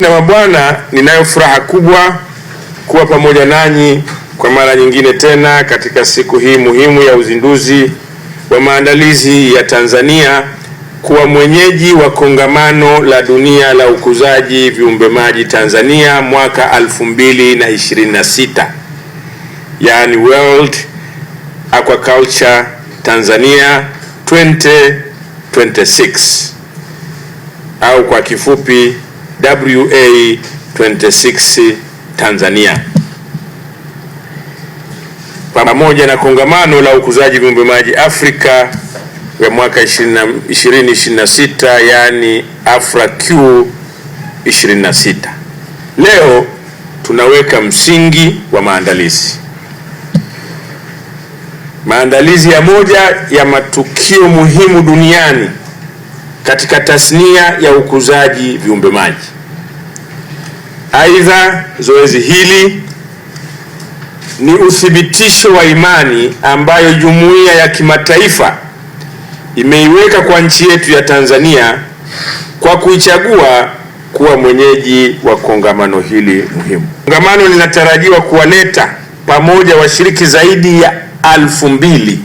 Na mabwana, ninayo furaha kubwa kuwa pamoja nanyi kwa mara nyingine tena katika siku hii muhimu ya uzinduzi wa maandalizi ya Tanzania kuwa mwenyeji wa kongamano la dunia la ukuzaji viumbe maji Tanzania mwaka 2026, yani World Aquaculture Tanzania 2026 au kwa kifupi WA26 Tanzania, pamoja na kongamano la ukuzaji viumbe maji Afrika ya mwaka 2026 yani AfraQ 26. Leo tunaweka msingi wa maandalizi ya moja ya matukio muhimu duniani katika tasnia ya ukuzaji viumbe maji. Aidha, zoezi hili ni uthibitisho wa imani ambayo jumuiya ya kimataifa imeiweka kwa nchi yetu ya Tanzania kwa kuichagua kuwa mwenyeji wa kongamano hili muhimu. Kongamano linatarajiwa kuwaleta pamoja washiriki zaidi ya 2000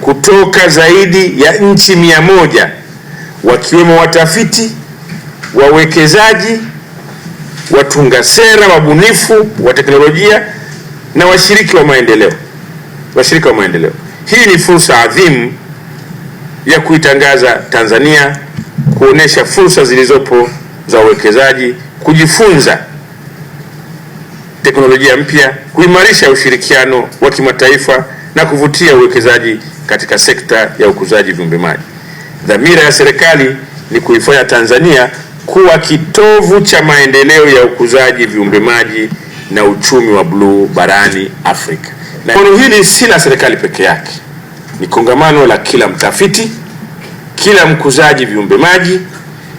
kutoka zaidi ya nchi 100 wakiwemo watafiti, wawekezaji, watunga sera, wabunifu wa teknolojia na washiriki wa maendeleo. Hii ni fursa adhimu ya kuitangaza Tanzania, kuonesha fursa zilizopo za uwekezaji, kujifunza teknolojia mpya, kuimarisha ushirikiano wa kimataifa na kuvutia uwekezaji katika sekta ya ukuzaji viumbe maji. Dhamira ya serikali ni kuifanya Tanzania kuwa kitovu cha maendeleo ya ukuzaji viumbe maji na uchumi wa bluu barani Afrika. Na kongamano hili si la serikali peke yake, ni kongamano la kila mtafiti, kila mkuzaji viumbe maji,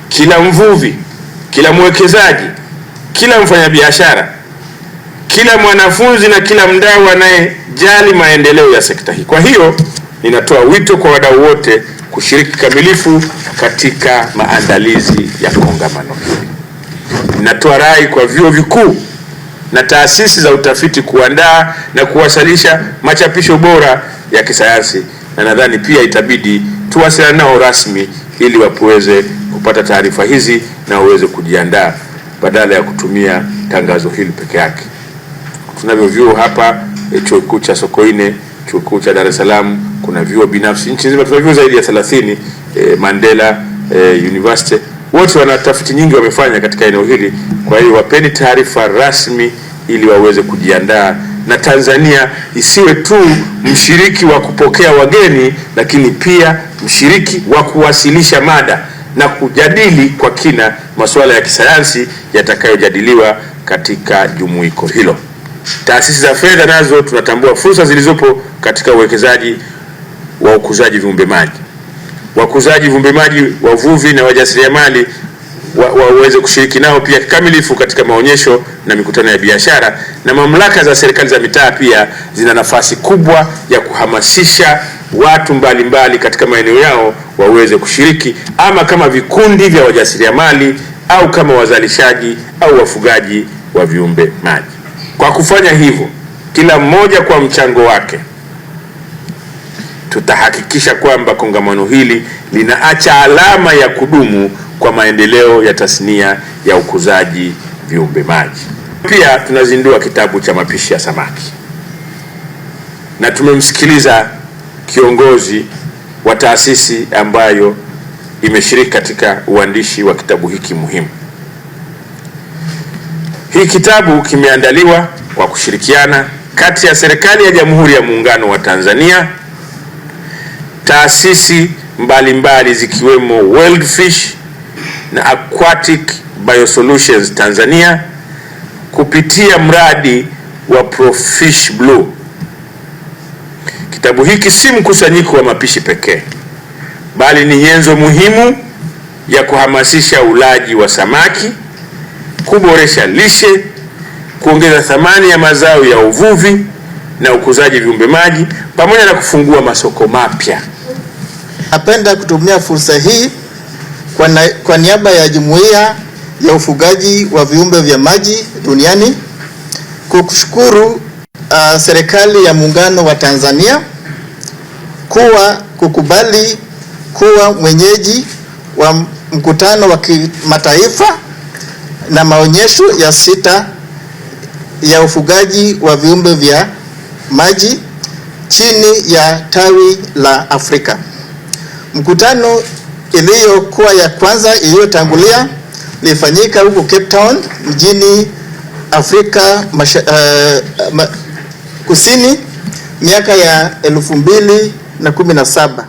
kila mvuvi, kila mwekezaji, kila mfanyabiashara, kila mwanafunzi na kila mdau anayejali maendeleo ya sekta hii. Kwa hiyo ninatoa wito kwa wadau wote kushiriki kikamilifu katika maandalizi ya kongamano hili. Ninatoa rai kwa vyuo vikuu na taasisi za utafiti kuandaa na kuwasilisha machapisho bora ya kisayansi, na nadhani pia itabidi tuwasiliane nao rasmi ili wapoweze kupata taarifa hizi na waweze kujiandaa badala ya kutumia tangazo hili peke yake. Tunavyo vyuo hapa, chuo kikuu cha Sokoine, chuo kikuu cha Dar es Salaam, kuna vyuo binafsi nchi nzima, tuna vyuo zaidi ya 30, Mandela University, wote wana tafiti nyingi wamefanya katika eneo hili. Kwa hiyo wapeni taarifa rasmi ili waweze kujiandaa, na Tanzania isiwe tu mshiriki wa kupokea wageni, lakini pia mshiriki wa kuwasilisha mada na kujadili kwa kina masuala ya kisayansi yatakayojadiliwa katika jumuiko hilo. Taasisi za fedha nazo tunatambua fursa zilizopo katika uwekezaji wa ukuzaji viumbe maji. Wakuzaji viumbe maji, wavuvi na wajasiriamali waweze kushiriki nao pia kikamilifu katika maonyesho na mikutano ya biashara, na mamlaka za serikali za mitaa pia zina nafasi kubwa ya kuhamasisha watu mbalimbali katika maeneo yao waweze kushiriki, ama kama vikundi vya wajasiriamali au kama wazalishaji au wafugaji wa viumbe maji. Kwa kufanya hivyo, kila mmoja kwa mchango wake, tutahakikisha kwamba kongamano hili linaacha alama ya kudumu kwa maendeleo ya tasnia ya ukuzaji viumbe maji. Pia tunazindua kitabu cha mapishi ya samaki, na tumemsikiliza kiongozi wa taasisi ambayo imeshiriki katika uandishi wa kitabu hiki muhimu. Hii kitabu kimeandaliwa kwa kushirikiana kati ya serikali ya Jamhuri ya Muungano wa Tanzania, taasisi mbalimbali zikiwemo World Fish na Aquatic Biosolutions Tanzania kupitia mradi wa Profish Blue. Kitabu hiki si mkusanyiko wa mapishi pekee, bali ni nyenzo muhimu ya kuhamasisha ulaji wa samaki, kuboresha lishe, kuongeza thamani ya mazao ya uvuvi na ukuzaji viumbe maji, pamoja na kufungua masoko mapya. Napenda kutumia fursa hii kwa niaba ya jumuiya ya ufugaji wa viumbe vya maji duniani, kushukuru serikali ya Muungano wa Tanzania kukubali kuwa mwenyeji wa mkutano wa kimataifa na maonyesho ya 6 ya ufugaji wa viumbe vya maji chini ya tawi la Afrika. Mkutano iliyokuwa ya kwanza iliyotangulia ilifanyika huko Cape Town mjini Afrika Kusini miaka ya 2017.